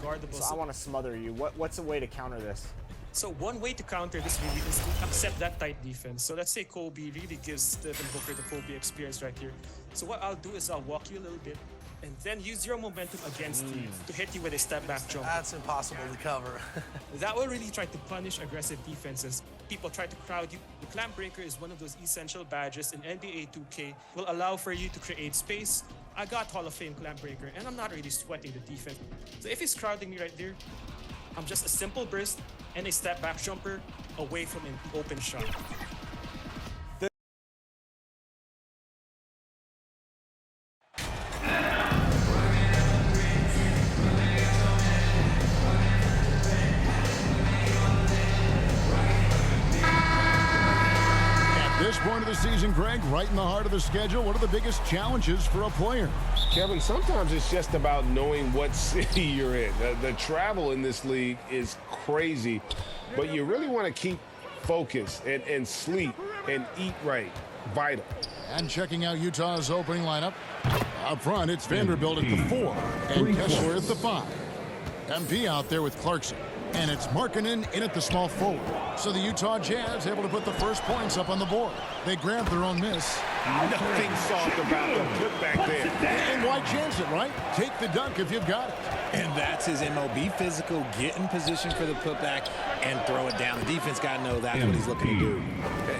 Guardable. So I want to smother you. What's a way to counter this? So one way to counter this really is to accept that tight defense. So let's say Kobe really gives Devin Booker the Kobe experience right here. So what I'll do is I'll walk you a little bit and then use your momentum against you to hit you with a step back jump. That's impossible to cover. That will really try to punish aggressive defenses. People try to crowd you. The clamp breaker is one of those essential badges in NBA 2K. Will allow for you to create space. I got Hall of Fame clamp breaker and I'm not really sweating the defense. So if he's crowding me right there, I'm just a simple burst and a step back jumper away from an open shot. This point of the season, Greg, right in the heart of the schedule, what are the biggest challenges for a player? Kevin, sometimes it's just about knowing what city you're in. The travel in this league is crazy, but you really want to keep focus and sleep and eat right. Vital. And checking out Utah's opening lineup. Up front, it's Vanderbilt at the 4 and Kessler at the 5. MP out there with Clarkson. And it's Markkanen in at the small forward. So the Utah Jazz able to put the first points up on the board. They grabbed their own miss. Nothing soft about the putback there. And why chance it, right? Take the dunk if you've got it. And that's his MO. Be physical, get in position for the putback, and throw it down. The defense got to know that's what he's looking to do.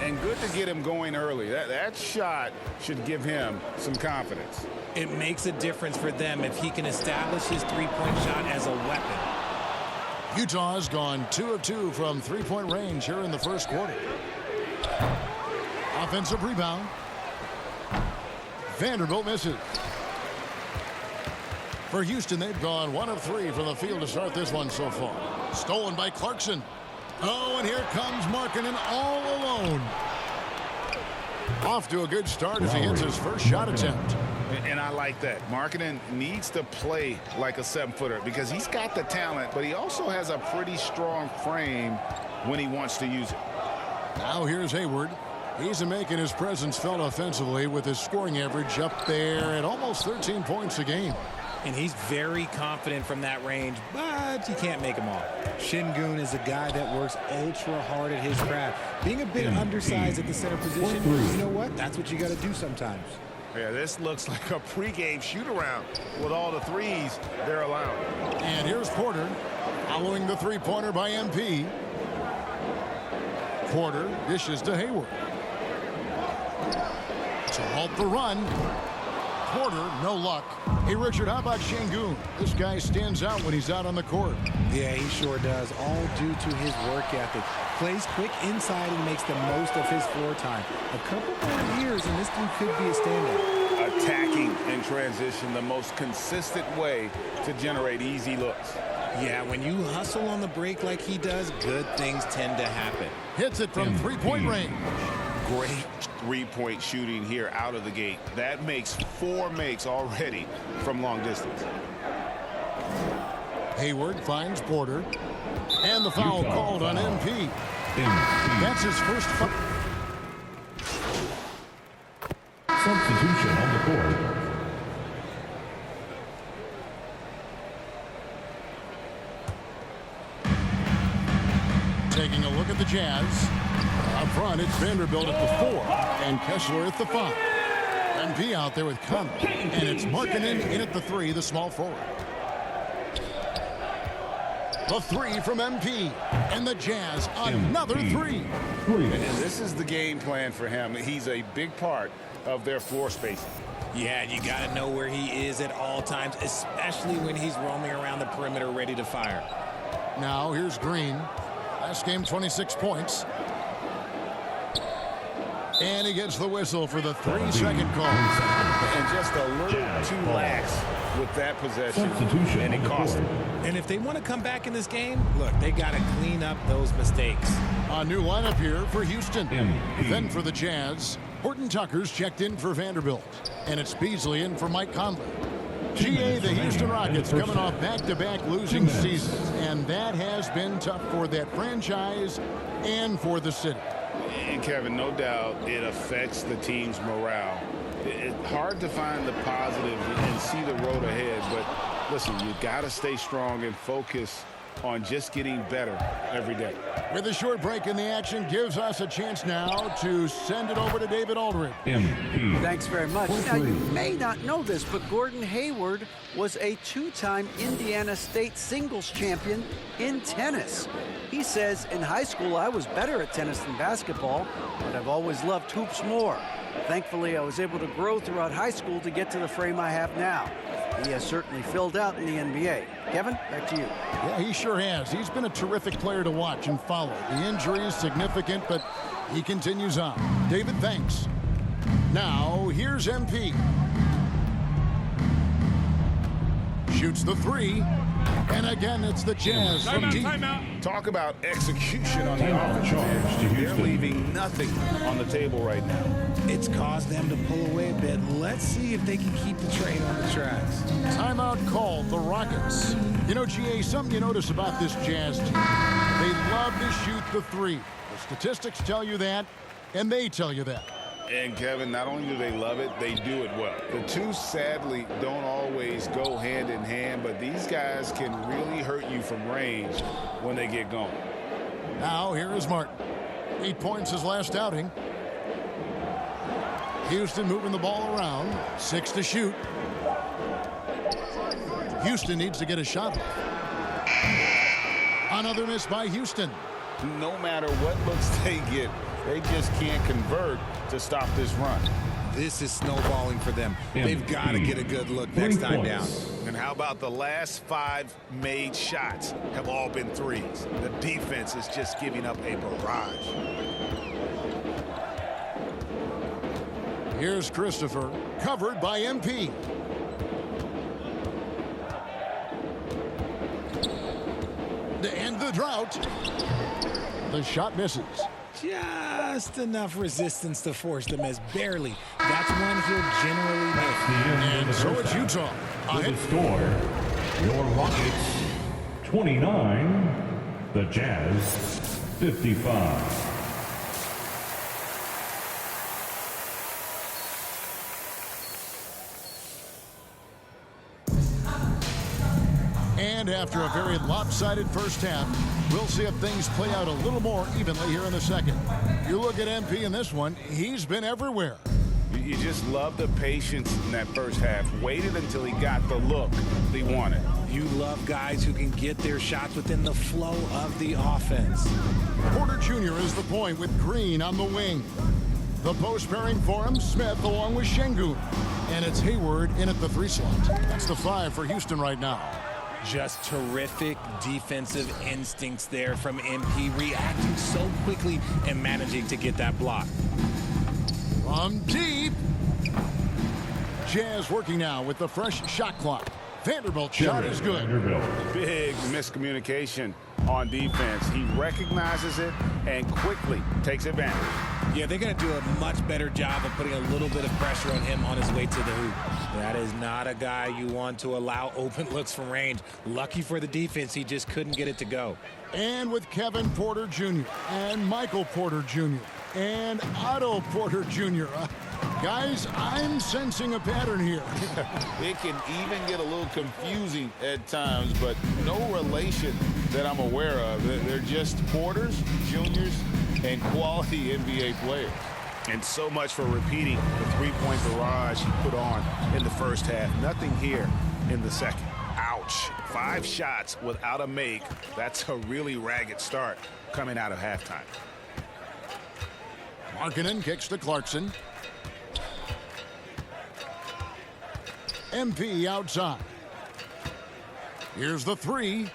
And good to get him going early. That shot should give him some confidence. It makes a difference for them if he can establish his three-point shot as a weapon. Utah's gone 2 of 2 from three-point range here in the first quarter. Offensive rebound. Vanderbilt misses. For Houston, they've gone 1 of 3 from the field to start this one so far. Stolen by Clarkson. Oh, and here comes Markkanen all alone. Off to a good start as he hits his first shot attempt. And I like that. Markkanen needs to play like a 7-footer because he's got the talent, but he also has a pretty strong frame when he wants to use it. Now here's Hayward. He's making his presence felt offensively with his scoring average up there at almost 13 points a game. And he's very confident from that range, but you can't make him all. Şengün is a guy that works ultra hard at his craft. Being a bit undersized at the center position, you know what? That's what you got to do sometimes. Yeah, this looks like a pregame shoot-around with all the threes they're allowing. And here's Porter following the three-pointer by MP. Porter dishes to Hayward. To halt the run. Porter, no luck. Hey, Richard, how about Şengün? This guy stands out when he's out on the court. Yeah, he sure does, all due to his work ethic. Plays quick inside and makes the most of his floor time. A couple more years and this dude could be a standout. Attacking in transition, the most consistent way to generate easy looks. Yeah, when you hustle on the break like he does, good things tend to happen. Hits it from three-point range. Great three-point shooting here out of the gate. That makes 4 makes already from long distance. Hayward finds Porter. And the foul called on MP. That's his first foul. Substitution on the court. Taking a look at the Jazz. Up front, it's Vanderbilt at the 4 and Kessler at the 5. MP out there with Conley. And it's Markkanen in at the 3, the small forward. The 3 from MP. And the Jazz, another 3. And this is the game plan for him. He's a big part of their floor spacing. Yeah, you got to know where he is at all times, especially when he's roaming around the perimeter ready to fire. Now here's Green. Last game, 26 points. And he gets the whistle for the 3-second call. And just a little too lax with that possession, and it cost him. And if they want to come back in this game, look, they got to clean up those mistakes. A new lineup here for Houston. Then for the Jazz, Horton Tucker's checked in for Vanderbilt. And it's Beasley in for Mike Conley. GA, the Houston Rockets coming off back-to-back losing seasons. And that has been tough for that franchise and for the city. And Kevin, no doubt it affects the team's morale. It's hard to find the positives and see the road ahead, but listen, you got to stay strong and focus on just getting better every day. With a short break in the action, gives us a chance now to send it over to David Aldridge. MP. Thanks very much. Now, you may not know this, but Gordon Hayward was a two-time Indiana State singles champion in tennis. He says, in high school, I was better at tennis than basketball, but I've always loved hoops more. Thankfully, I was able to grow throughout high school to get to the frame I have now. He has certainly filled out in the NBA. Kevin, back to you. Yeah, he sure has. He's been a terrific player to watch and follow. The injury is significant, but he continues on. David, thanks. Now, here's MP. Shoots the three. And again, it's the Jazz from deep. Talk about execution on the offensive end. They're leaving nothing on the table right now. It's caused them to pull away a bit. Let's see if they can keep the train on the tracks. Timeout called, the Rockets. You know, GA, something you notice about this Jazz team. They love to shoot the three. The statistics tell you that, and they tell you that. And Kevin, not only do they love it, they do it well. The two sadly don't always go hand in hand, but these guys can really hurt you from range when they get going. Now, here is Martin. 8 points his last outing. Houston moving the ball around. 6 to shoot. Houston needs to get a shot. Another miss by Houston. No matter what looks they get, they just can't convert to stop this run. This is snowballing for them. They've got to get a good look next time down. And how about the last 5 made shots have all been threes? The defense is just giving up a barrage. Here's Christopher, covered by MP. To end the drought, the shot misses. Just enough resistance to force the miss. Barely. That's one he'll generally make. And so it's Utah. With the score, your Rockets 29, the Jazz 55. And after a very lopsided first half, we'll see if things play out a little more evenly here in the second. You look at MP in this one, he's been everywhere. You just love the patience in that first half. Waited until he got the look he wanted. You love guys who can get their shots within the flow of the offense. Porter Jr. is the point with Green on the wing. The post pairing for him, Smith along with Şengün. And it's Hayward in at the 3 slot. That's the 5 for Houston right now. Just terrific defensive instincts there from MP, reacting so quickly and managing to get that block. From deep. Jazz working now with the fresh shot clock. Vanderbilt's shot is good. Big miscommunication on defense. He recognizes it and quickly takes advantage. Yeah, they're going to do a much better job of putting a little bit of pressure on him on his way to the hoop. That is not a guy you want to allow open looks from range. Lucky for the defense, he just couldn't get it to go. And with Kevin Porter Jr. and Michael Porter Jr. and Otto Porter Jr. Guys, I'm sensing a pattern here. It can even get a little confusing at times, but no relation that I'm aware of. They're just Porters, Juniors, and quality NBA players. And so much for repeating the three-point barrage he put on in the first half. Nothing here in the second. Ouch. 5 shots without a make. That's a really ragged start coming out of halftime. Markkanen kicks to Clarkson. MP outside. Here's the 3.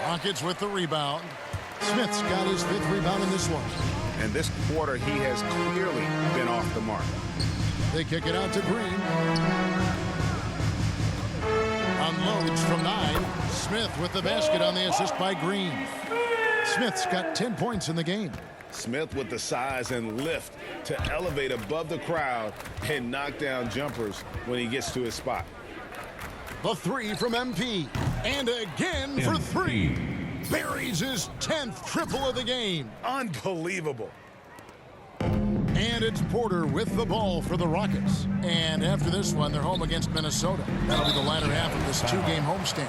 Rockets with the rebound. Smith's got his 5th rebound in this one. And this quarter, he has clearly been off the mark. They kick it out to Green. Unloads from 9. Smith with the basket on the assist by Green. Smith's got 10 points in the game. Smith with the size and lift to elevate above the crowd and knock down jumpers when he gets to his spot. The 3 from MP. And again for 3. buries his 10th triple of the game. Unbelievable. And it's Porter with the ball for the Rockets. And after this one, they're home against Minnesota. That'll be the latter half of this two-game homestand.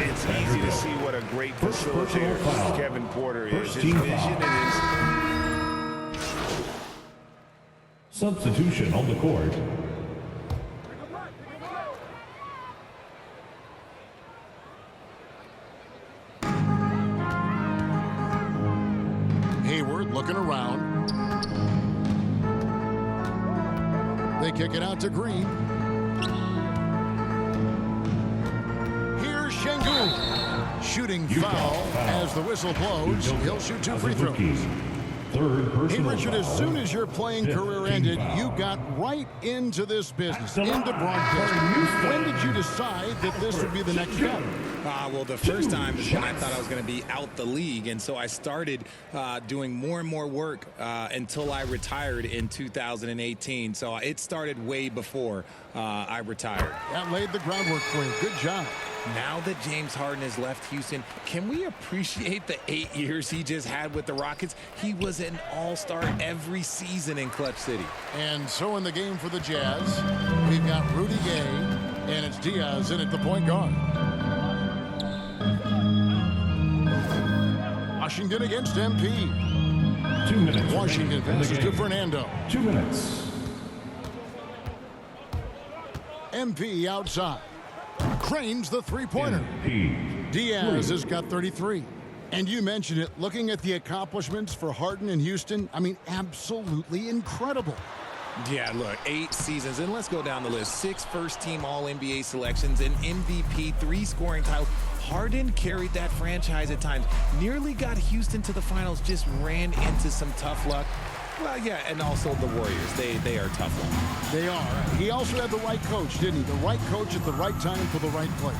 It's easy to see what a great facilitator Kevin Porter is. His vision and his... Substitution on the court. Hayward looking around. They kick it out to Green. Here's Şengün. Shooting foul as the whistle blows. He'll shoot 2 free throws. Third personal Hey, Richard, as foul. soon as your playing career ended, you got right into this business, into broadcasting. When did you decide that this would be the next step? Well, the first time is when I thought I was going to be out the league, and so I started doing more and more work until I retired in 2018. So it started way before I retired. That laid the groundwork for you. Good job. Now that James Harden has left Houston, can we appreciate the 8 years he just had with the Rockets? He was an all-star every season in Clutch City. And so in the game for the Jazz, we've got Rudy Gay, and it's Diaz in at the point guard. Washington against MP. 2 minutes. Washington passes to Fernando. 2 minutes. MP outside. Cranes the three-pointer. Diaz has got 33. And you mentioned it, looking at the accomplishments for Harden in Houston, I mean, absolutely incredible. Yeah, look, 8 seasons, and let's go down the list. 6 first-team All-NBA selections, an MVP, 3 scoring titles. Harden carried that franchise at times, nearly got Houston to the finals, just ran into some tough luck. Well, yeah, and also the Warriors. They are tough luck. They are. He also had the right coach, didn't he? The right coach at the right time for the right play.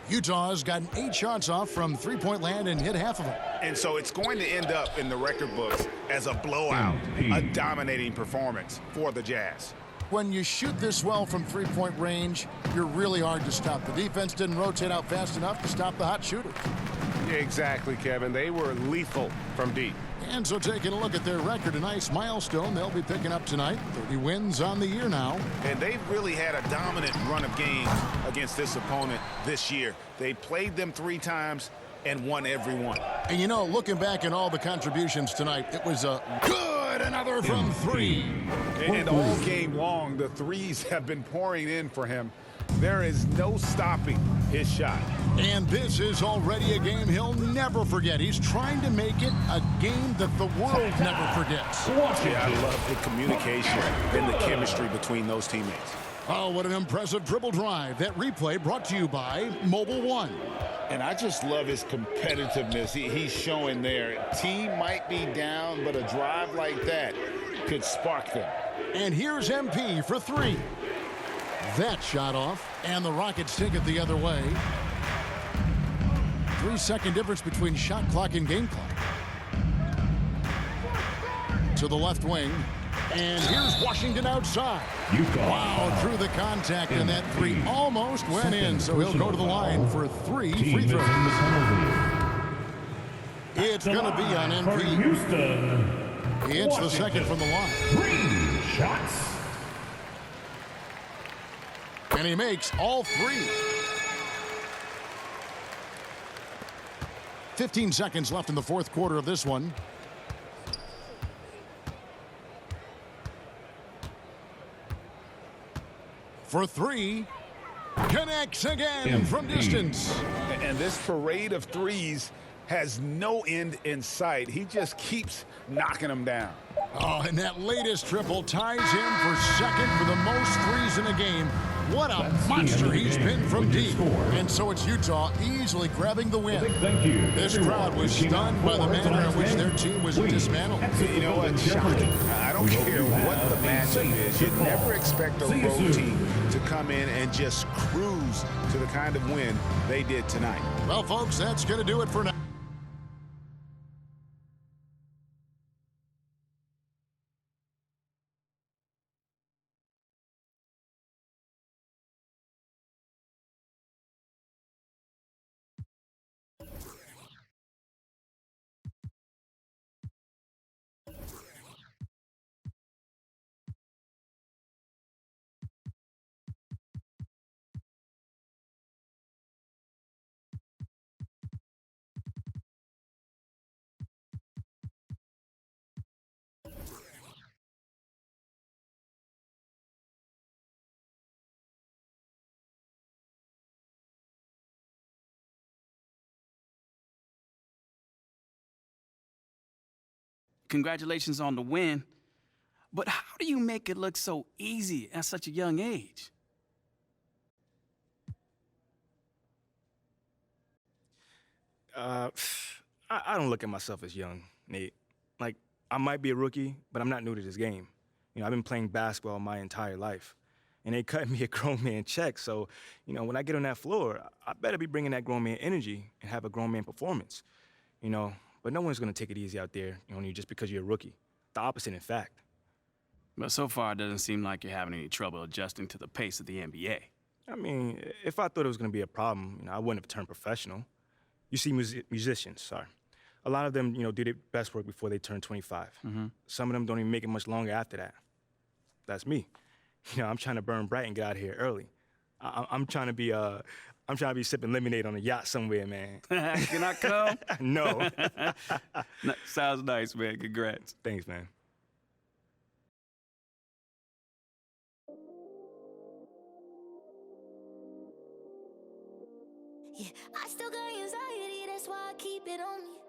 Utah's gotten 8 shots off from three-point land and hit half of them. And so it's going to end up in the record books as a blowout, a dominating performance for the Jazz. When you shoot this well from three-point range, you're really hard to stop. The defense didn't rotate out fast enough to stop the hot shooters. Exactly, Kevin. They were lethal from deep. And so taking a look at their record, a nice milestone they'll be picking up tonight. 30 wins on the year now. And they've really had a dominant run of games against this opponent this year. They played them 3 times and won every one. And you know, looking back at all the contributions tonight, it was a good another from 3. And all game long, the threes have been pouring in for him. There is no stopping his shot. And this is already a game he'll never forget. He's trying to make it a game that the world never forgets. Yeah, I love the communication and the chemistry between those teammates. Oh, what an impressive dribble drive. That replay brought to you by Mobile One. And I just love his competitiveness he's showing there. Team might be down, but a drive like that could spark them. And here's MP for 3. That shot off, and the Rockets take it the other way. 3-second difference between shot clock and game clock. To the left wing, and here's Washington outside. Wow, through the contact, and that 3 almost went in, so he'll go to the line for 3 free throws. It's going to be on MP. Houston. It's the second from the line. 3 shots. And he makes all 3. 15 seconds left in the fourth quarter of this one. For 3. Connects again from distance. And this parade of threes has no end in sight. He just keeps knocking them down. Oh, and that latest triple ties him for second for the most threes in a game. What a monster he's been from deep. And so it's Utah easily grabbing the win. Thank you. This crowd was stunned by the manner in which their team was dismantled. You know what? Shocking. I don't care what the matchup is. You'd never expect a road team to come in and just cruise to the kind of win they did tonight. Well, folks, that's going to do it for now. congratulations on the win. But how do you make it look so easy at such a young age? I don't look at myself as young, Nate. Like, I might be a rookie, but I'm not new to this game. You know, I've been playing basketball my entire life. And they cut me a grown man check, so, you know, when I get on that floor, I better be bringing that grown man energy and have a grown man performance. You know, but no one's gonna take it easy out there on you just because you're a rookie. The opposite, in fact. But so far, it doesn't seem like you're having any trouble adjusting to the pace of the NBA. I mean, if I thought it was gonna be a problem, you know, I wouldn't have turned professional. You see musicians, sorry. A lot of them, you know, do their best work before they turn 25. Some of them don't even make it much longer after that. That's me. You know, I'm trying to burn bright and get out of here early. I'm trying to be sipping lemonade on a yacht somewhere, man. Can I come? No. Sounds nice, man. Congrats. Thanks, man. Yeah, I still got anxiety, that's why I keep it on me.